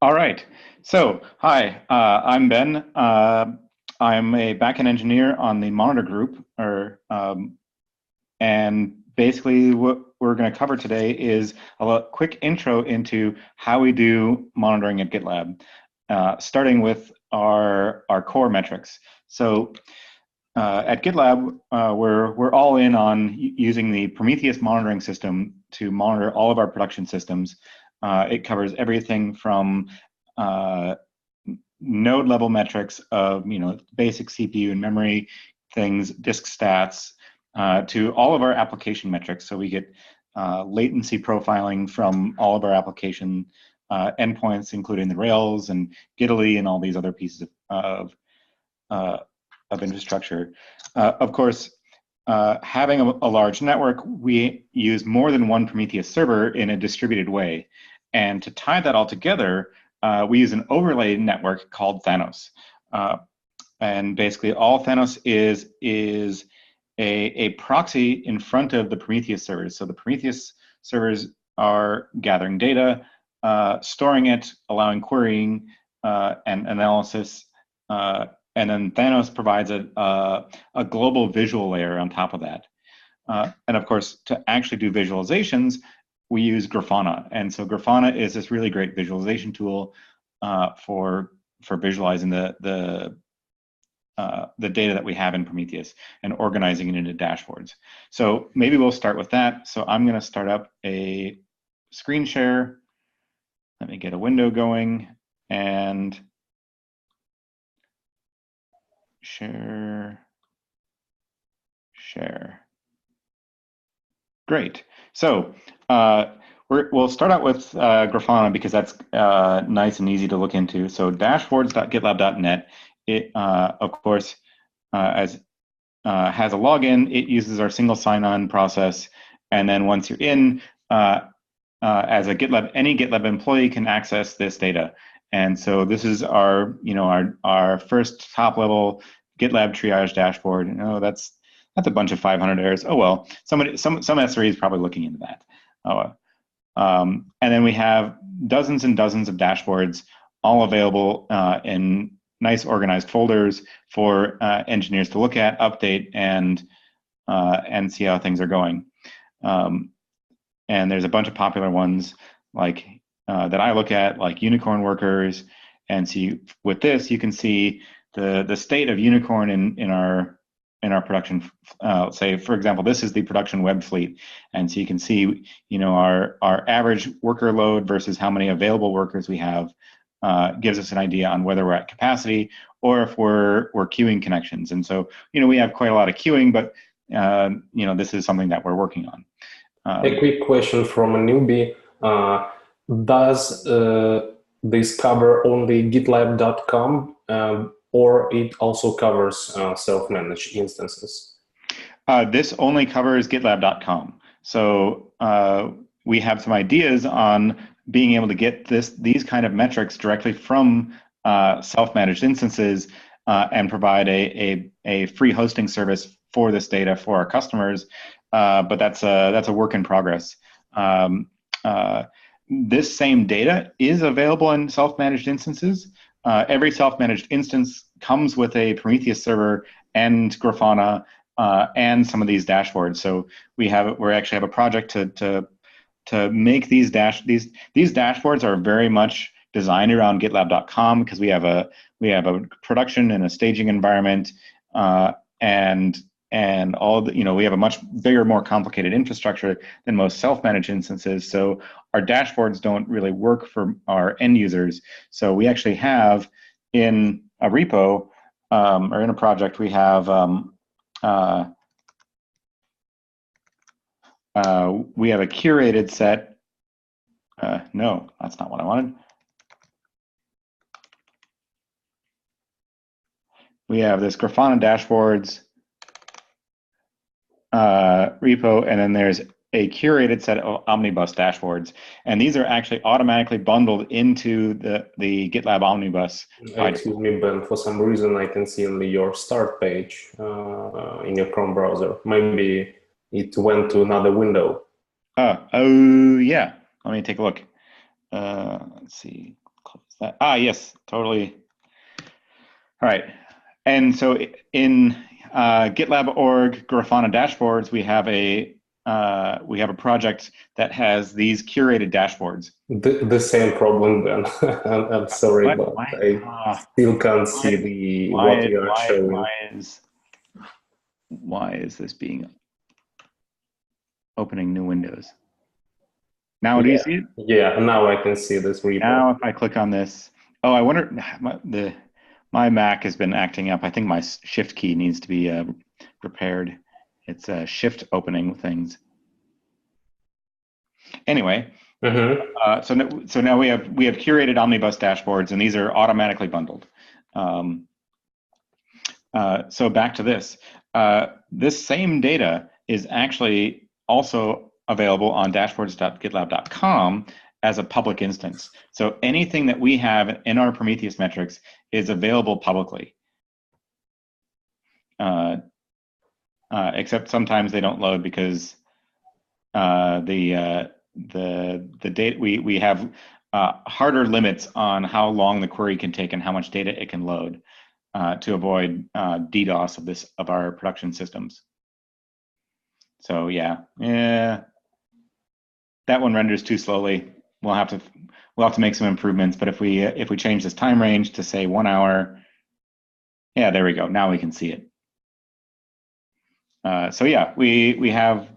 All right. So, hi, I'm Ben. I'm a backend engineer on the monitor group, and basically what we're going to cover today is quick intro into how we do monitoring at GitLab, starting with our core metrics. So, at GitLab, we're all in on using the Prometheus monitoring system to monitor all of our production systems. It covers everything from node level metrics of basic CPU and memory things, disk stats, to all of our application metrics. So we get latency profiling from all of our application endpoints, including the Rails and Gitly and all these other pieces of infrastructure. Of course, having a large network, we use more than one Prometheus server in a distributed way. And to tie that all together, we use an overlay network called Thanos. And basically all Thanos is a proxy in front of the Prometheus servers. So the Prometheus servers are gathering data, storing it, allowing querying and analysis, and then Thanos provides a global visual layer on top of that. And of course, to actually do visualizations, we use Grafana. And so Grafana is this really great visualization tool for visualizing the data that we have in Prometheus and organizing it into dashboards. So maybe we'll start with that. So I'm going to start up a screen share. Let me get a window going and share. Great. So we'll start out with Grafana because that's nice and easy to look into. So dashboards.gitlab.net, it of course has a login. It uses our single sign-on process, and then once you're in, as a GitLab, any GitLab employee can access this data. And so this is our first top level GitLab triage dashboard. That's a bunch of 500 errors. Oh well, some SRE is probably looking into that. And then we have dozens and dozens of dashboards, all available in nice organized folders for engineers to look at, update, and see how things are going. And there's a bunch of popular ones like that I look at, like Unicorn Workers. And see, with this, you can see the state of Unicorn in our production. Say, for example, this is the production web fleet, and so you can see, our average worker load versus how many available workers we have gives us an idea on whether we're at capacity or if we're queuing connections. And so, we have quite a lot of queuing, but this is something that we're working on. A quick question from a newbie. Does this cover only GitLab.com or it also covers self-managed instances? This only covers GitLab.com. So we have some ideas on being able to get these kind of metrics directly from self-managed instances and provide a free hosting service for this data for our customers. But that's a work in progress. This same data is available in self-managed instances. Every self-managed instance comes with a Prometheus server and Grafana and some of these dashboards. So we actually have a project to make these dashboards are very much designed around GitLab.com because we have a production and a staging environment and all the, we have a much bigger, more complicated infrastructure than most self-managed instances. So our dashboards don't really work for our end users. So we actually have in a repo or in a project, we have a curated set. No, that's not what I wanted. We have this Grafana dashboards repo, and then there's a curated set of omnibus dashboards, and these are actually automatically bundled into the GitLab omnibus. Excuse me, Ben, for some reason I can see only your start page in your Chrome browser. Maybe it went to another window. Oh yeah, let me take a look. Let's see. close that. Ah, yes, totally. All right. And so in GitLab org Grafana dashboards, we have a project that has these curated dashboards. The same problem then. I'm sorry, but Why, I still can't see what you are showing. Why is this being opening new windows? Now do you see it? Yeah, now I can see this repo. Now if I click on this, oh, I wonder, my Mac has been acting up. I think my shift key needs to be repaired. It's shift opening things. Anyway, so now we have curated omnibus dashboards, and these are automatically bundled. So back to this. This same data is actually also available on dashboards.gitlab.com as a public instance. So anything that we have in our Prometheus metrics is available publicly. Except sometimes they don't load because the data we have harder limits on how long the query can take and how much data it can load to avoid DDoS of our production systems. So yeah, that one renders too slowly. We'll have to make some improvements. But if we change this time range to say 1 hour, yeah, there we go. Now we can see it. So yeah, we have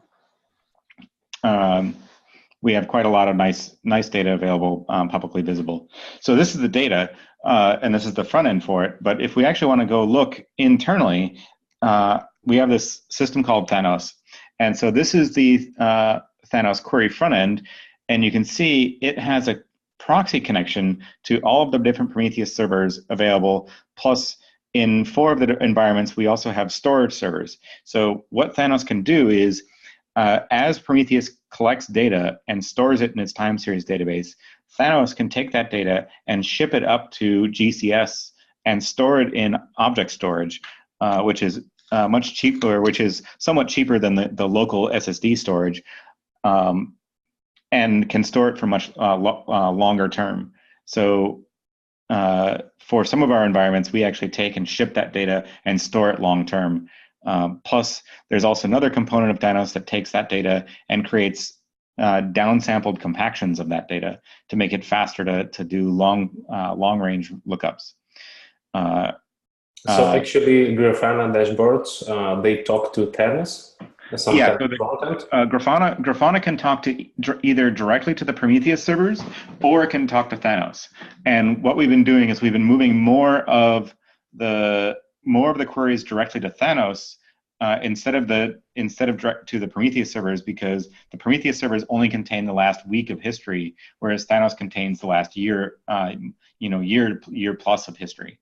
quite a lot of nice data available, publicly visible. So this is the data, and this is the front end for it. But if we actually want to go look internally, we have this system called Thanos. And so this is the Thanos query front end, and you can see it has a proxy connection to all of the different Prometheus servers available, plus in 4 of the environments, we also have storage servers. So what Thanos can do is, as Prometheus collects data and stores it in its time series database, Thanos can take that data and ship it up to GCS and store it in object storage, which is much cheaper, which is somewhat cheaper than the local SSD storage, and can store it for much longer term. So for some of our environments, we actually take and ship that data and store it long term. Plus, there's also another component of Thanos that takes that data and creates downsampled compactions of that data to make it faster to do long range lookups. So actually, Grafana dashboards, they talk to Thanos? Yeah, so Grafana can talk to either directly to the Prometheus servers, or it can talk to Thanos. And what we've been doing is we've been moving more of the queries directly to Thanos instead of direct to the Prometheus servers, because the Prometheus servers only contain the last week of history, whereas Thanos contains the last year, year plus of history.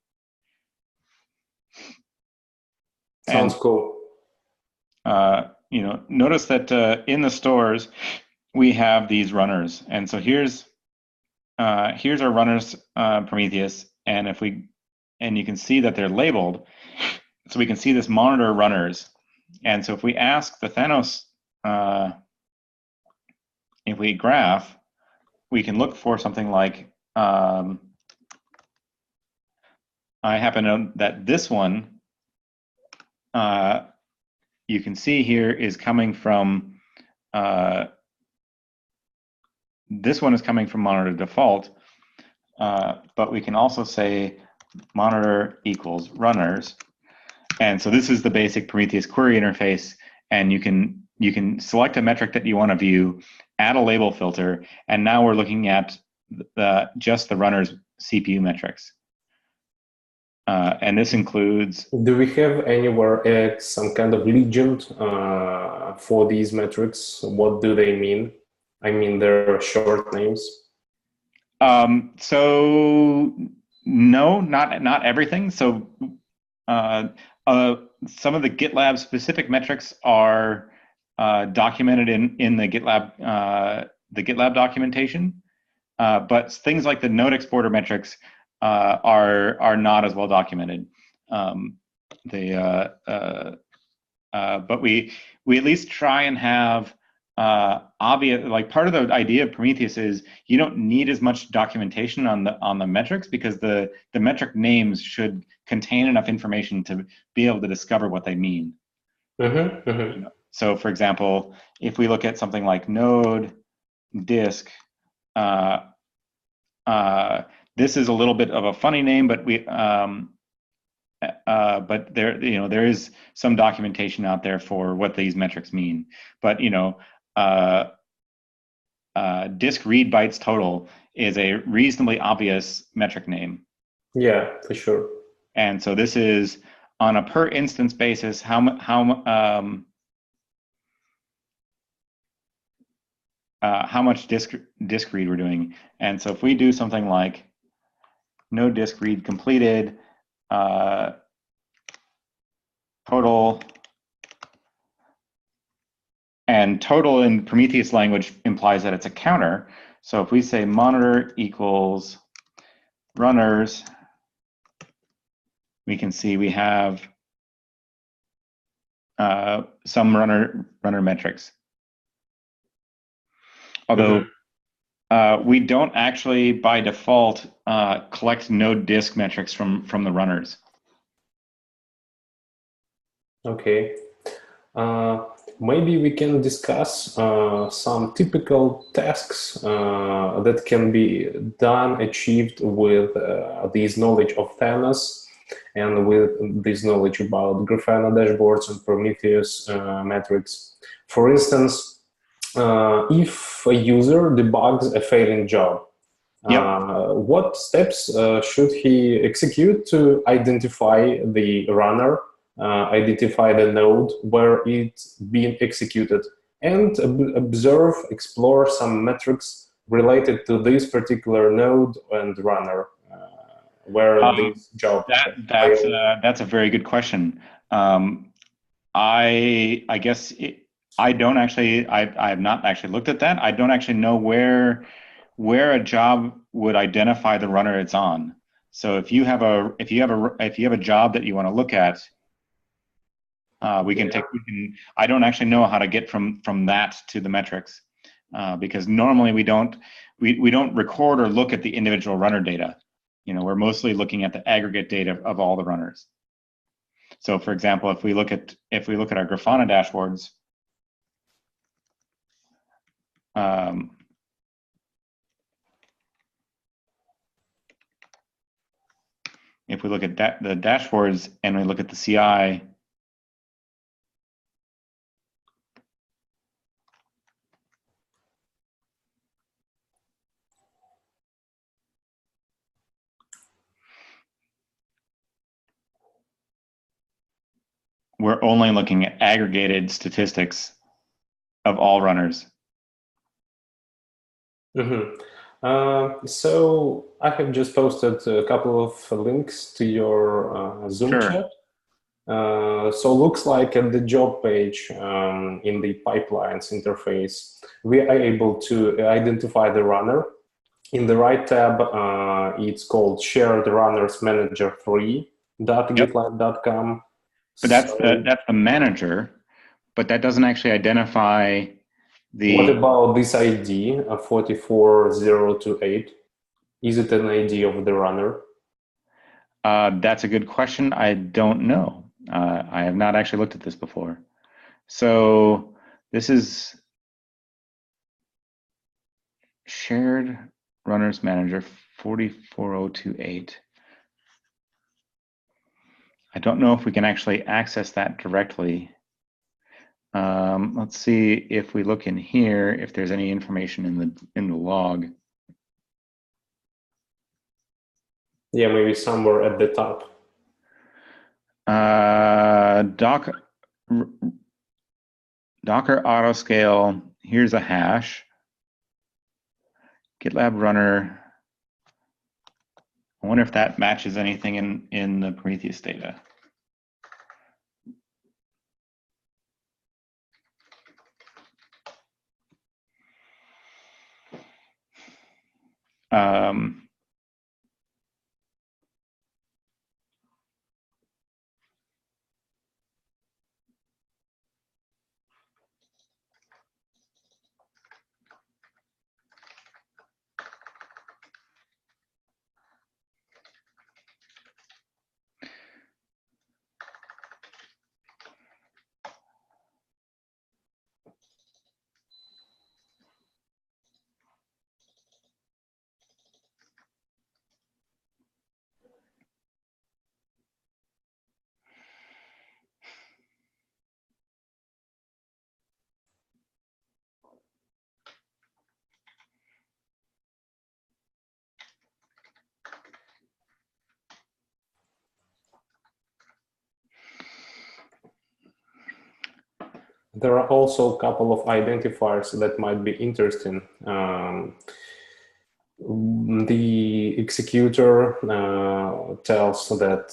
Sounds cool. Notice that in the stores we have these runners, and so here's our runners Prometheus, and you can see that they're labeled, so we can see this monitor runners. And so if we ask the Thanos, if we graph, we can look for something like I happen to know that this one you can see here is coming from, this one is coming from monitor default, but we can also say monitor equals runners. And so this is the basic Prometheus query interface, and you can select a metric that you want to view, add a label filter, and now we're looking at just the runners CPU metrics. And this includes... Do we have anywhere some kind of legend for these metrics? What do they mean? I mean, they're short names. So no, not everything. So some of the GitLab specific metrics are documented in the GitLab documentation, but things like the node exporter metrics are not as well documented. But we at least try and have obvious. Like part of the idea of Prometheus is you don't need as much documentation on the metrics because the metric names should contain enough information to be able to discover what they mean. You know? So, for example, if we look at something like node disk, this is a little bit of a funny name, but but there is some documentation out there for what these metrics mean. But disk read bytes total is a reasonably obvious metric name. Yeah, for sure. And so this is on a per instance basis how much disk read we're doing. And so if we do something like no disk read completed, total, and total in Prometheus language implies that it's a counter. So if we say monitor equals runners, we can see we have some runner metrics. Although we don't actually, by default, collect node disk metrics from the runners. Okay. Maybe we can discuss some typical tasks that can be achieved with this knowledge of Thanos and with this knowledge about Grafana dashboards and Prometheus metrics. For instance, if a user debugs a failing job, what steps should he execute to identify the runner, identify the node where it's being executed, and observe, explore some metrics related to this particular node and runner where this job that's a very good question. I guess I don't actually, I have not actually looked at that. I don't actually know where a job would identify the runner it's on. So if you have a job that you want to look at, I don't actually know how to get from that to the metrics, because normally we don't record or look at the individual runner data. We're mostly looking at the aggregate data of all the runners. So, for example, if we look at our Grafana dashboards, if we look at the dashboards and we look at the CI, we're only looking at aggregated statistics of all runners. So I have just posted a couple of links to your Zoom chat. So looks like at the job page in the pipelines interface, we are able to identify the runner. In the right tab, it's called Shared Runners Manager 3.gitlab.com. But that's the manager, but that doesn't actually identify the. What about this ID, 44028? Is it an ID of the runner? That's a good question. I don't know. I have not actually looked at this before. So this is Shared Runners Manager 44028. I don't know if we can actually access that directly. Let's see if we look in here, if there's any information in the log. Yeah, maybe somewhere at the top. Docker autoscale, here's a hash. GitLab runner. I wonder if that matches anything in the Prometheus data. There are also a couple of identifiers that might be interesting. The executor tells that,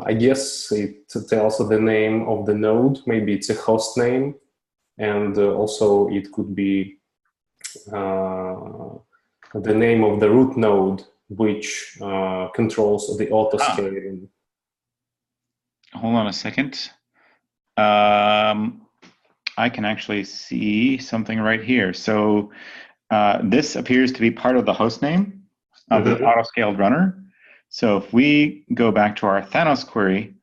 I guess it tells the name of the node, maybe it's a host name, and also it could be the name of the root node, which controls the auto-scaling. Hold on a second. I can actually see something right here. So this appears to be part of the host name of the auto-scaled runner. So if we go back to our Thanos query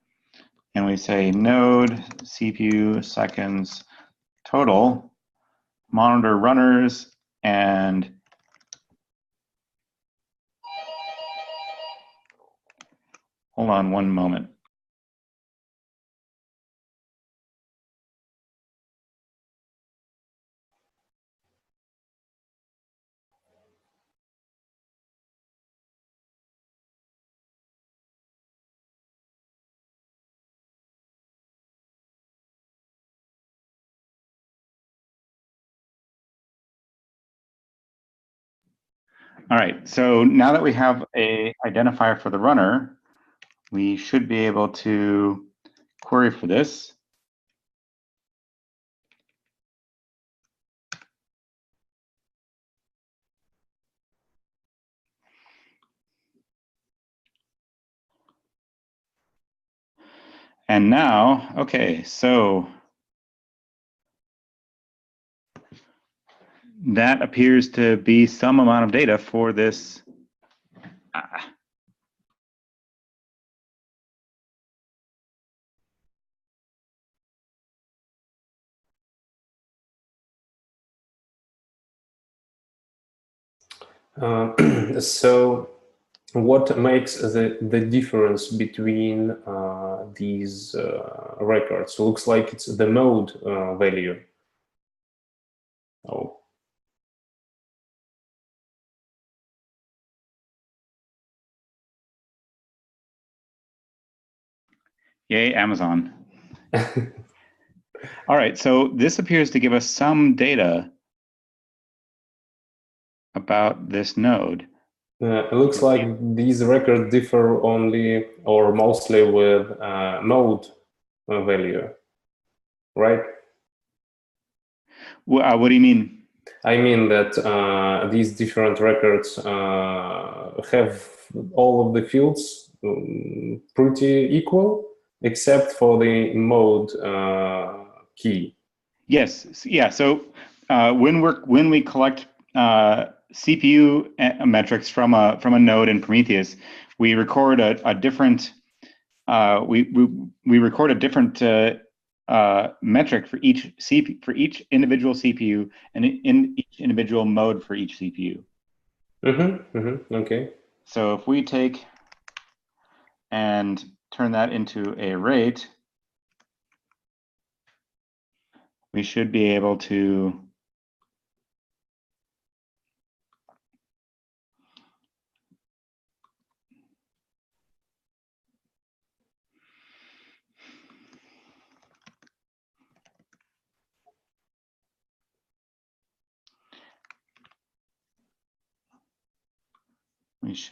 and we say node CPU seconds total, monitor runners, and hold on one moment. All right, so now that we have an identifier for the runner, we should be able to query for this. And now, okay, so that appears to be some amount of data for this. So what makes the difference between these records? Looks like it's the mode value. Oh. Yay, Amazon. All right, so this appears to give us some data about this node. It looks like these records differ only or mostly with mode value, right? What do you mean? I mean that these different records have all of the fields pretty equal, except for the mode key. Yes, yeah. So when we collect CPU metrics from a node in Prometheus, we record a different we record a different metric for each individual CPU and in each individual mode for each CPU. Okay. So if we take and turn that into a rate, we should be able to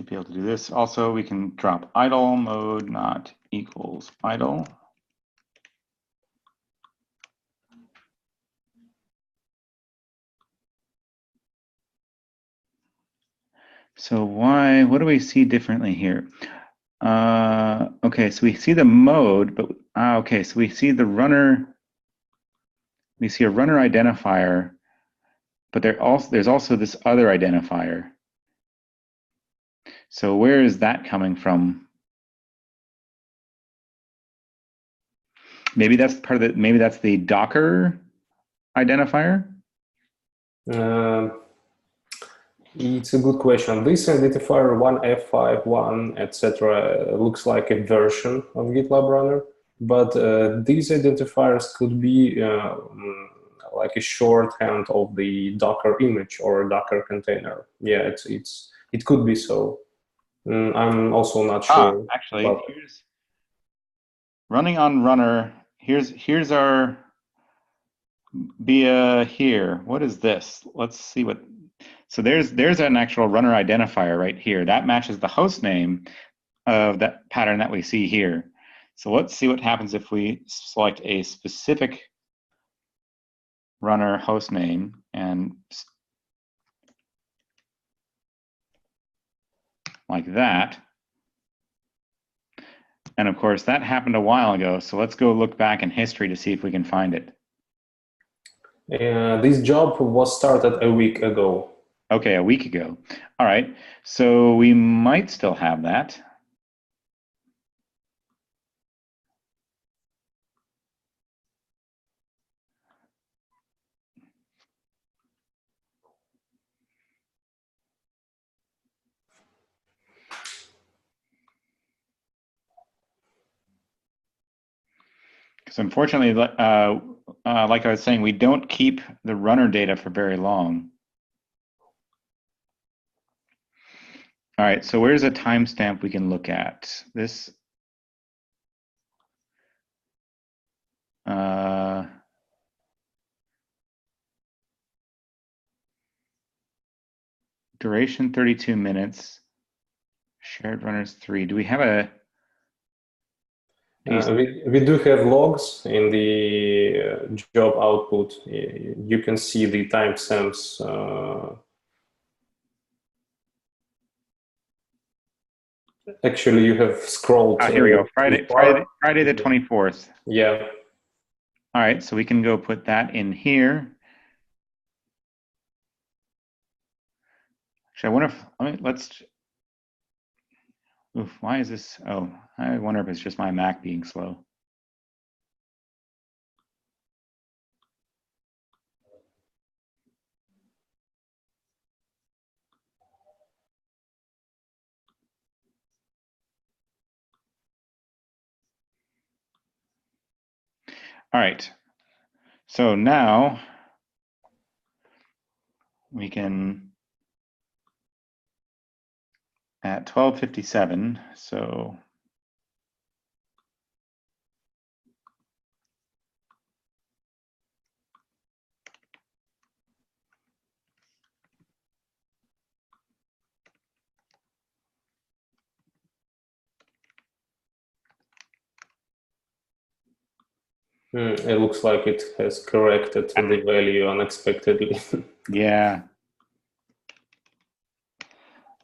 be able to do this. Also, we can drop idle mode not equals idle. So what do we see differently here? Okay, so we see the mode, but okay, so we see the runner. We see a runner identifier, but there's also this other identifier. So where is that coming from? Maybe that's part of the. Maybe that's the Docker identifier. It's a good question. This identifier 1F5, etc. looks like a version of GitLab Runner, but these identifiers could be like a shorthand of the Docker image or Docker container. Yeah, it could be so. I'm also not sure. Actually, here's running on runner. Here's our via here. What is this? Let's see what. So there's an actual runner identifier right here. That matches the host name of that pattern that we see here. So let's see what happens if we select a specific runner host name and like that. And of course, that happened a while ago. So let's go look back in history to see if we can find it. This job was started a week ago. Okay, a week ago. All right. So we might still have that. Because unfortunately, like I was saying, we don't keep the runner data for very long. All right, so where's a timestamp we can look at? This duration 32 minutes, shared runners 3. Do we have a we do have logs in the job output. You can see the timestamps. Actually, you have scrolled. here we go. Friday the 24th. Yeah. All right, so we can go put that in here. Actually, I wonder if let's. Oof, why is this? Oh, I wonder if it's just my Mac being slow. All right, so now we can, at 12:57, so It looks like it has corrected the value unexpectedly. yeah.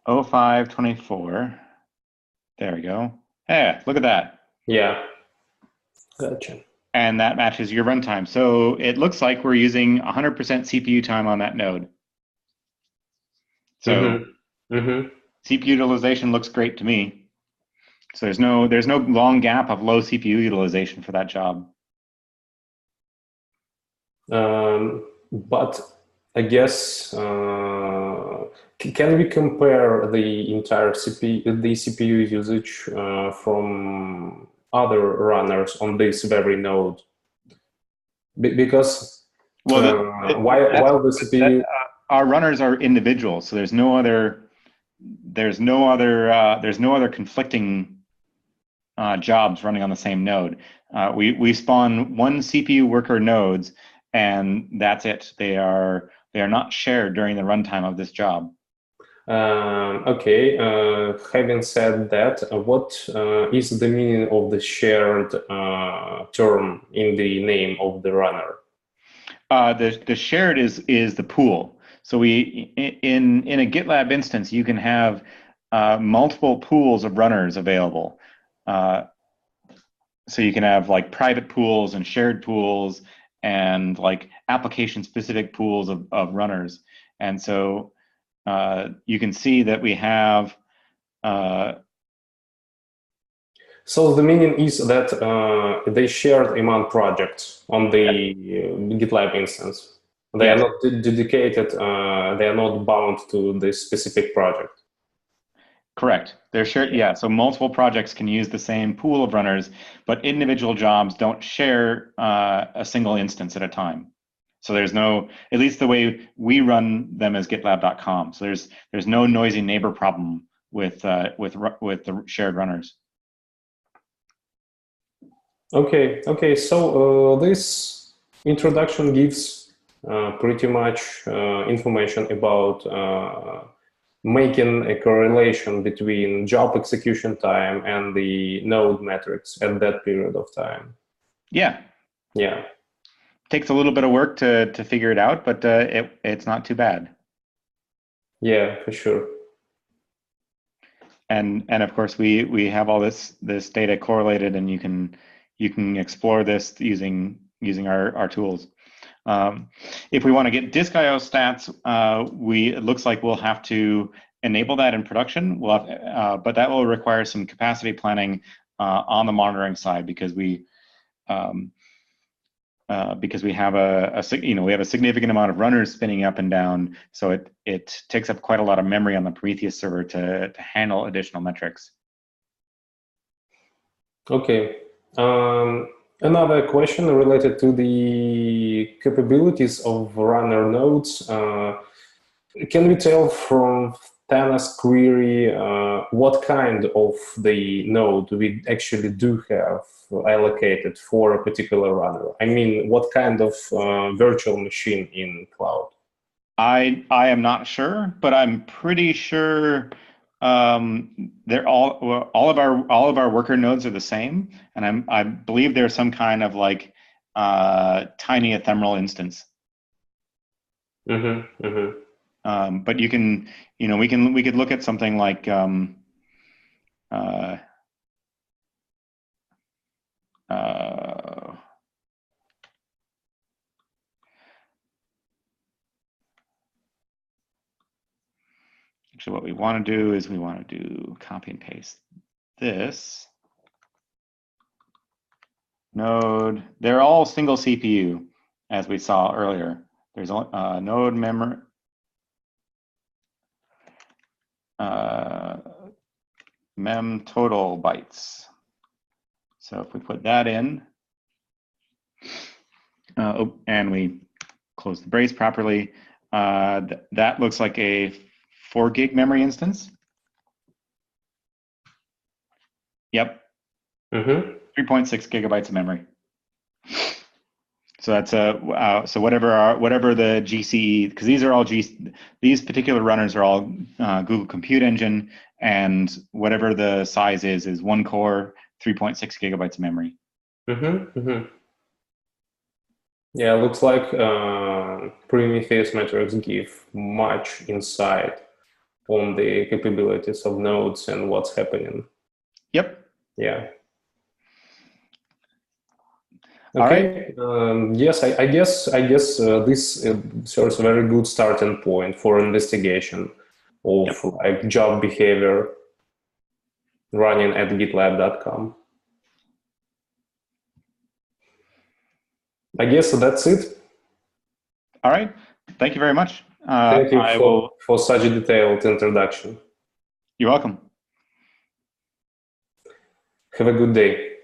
05:24. There we go. Hey, look at that. Yeah. Gotcha. And that matches your runtime. So it looks like we're using 100% CPU time on that node. So CPU utilization looks great to me. So there's no long gap of low CPU utilization for that job. But I guess can we compare the entire CPU usage from other runners on this very node? Because while the CPU our runners are individual, so there's no other conflicting jobs running on the same node. We spawn one CPU worker nodes, and that's it. They are not shared during the runtime of this job. Okay. Having said that, what is the meaning of the shared term in the name of the runner? The shared is the pool. So we in a GitLab instance, you can have multiple pools of runners available. So you can have like private pools and shared pools and like application specific pools of runners. And so you can see that we have. So the meaning is that they shared among projects on the GitLab instance. They are not dedicated, they are not bound to this specific project. Correct. They're shared. Yeah. So multiple projects can use the same pool of runners, but individual jobs don't share a single instance at a time. So there's no, at least the way we run them as GitLab.com. So there's no noisy neighbor problem with the shared runners. Okay. So this Introduction gives pretty much information about making a correlation between job execution time and the node metrics at that period of time. Yeah. Yeah. Takes a little bit of work to figure it out, but it's not too bad. Yeah, for sure. And of course we have all this data correlated, and you can explore this using our tools. If we want to get disk I/O stats, it looks like we'll have to enable that in production. We'll have, but that will require some capacity planning on the monitoring side, because we have a significant amount of runners spinning up and down, so it takes up quite a lot of memory on the Prometheus server to handle additional metrics. Okay. Another question related to the capabilities of runner nodes. Can we tell from Tana's query what kind of the node we actually do have allocated for a particular runner? I mean, what kind of virtual machine in cloud? I am not sure, but I'm pretty sure they're all of our worker nodes are the same, and I believe there's some kind of like tiny ephemeral instance. Mm-hmm, mm-hmm. But we could look at something like actually, what we want to do is we want to do copy and paste this node. They're all single CPU, as we saw earlier. There's a node memory. Mem total bytes. So if we put that in, and we close the brace properly, that looks like a 4 gig memory instance. Yep. Mm-hmm. 3.6 gigabytes of memory. So that's so whatever the GCE, because these particular runners are all Google Compute Engine, and whatever the size is 1 core, 3.6 gigabytes of memory. Mm-hmm, mm-hmm. Yeah, looks like Prometheus metrics give much insight on the capabilities of nodes and what's happening. Yep. Yeah. Okay. All right. Yes, I guess this serves a very good starting point for investigation of like job behavior running at GitLab.com. I guess that's it. All right. Thank you very much. Thank you for such a detailed introduction. You're welcome. Have a good day.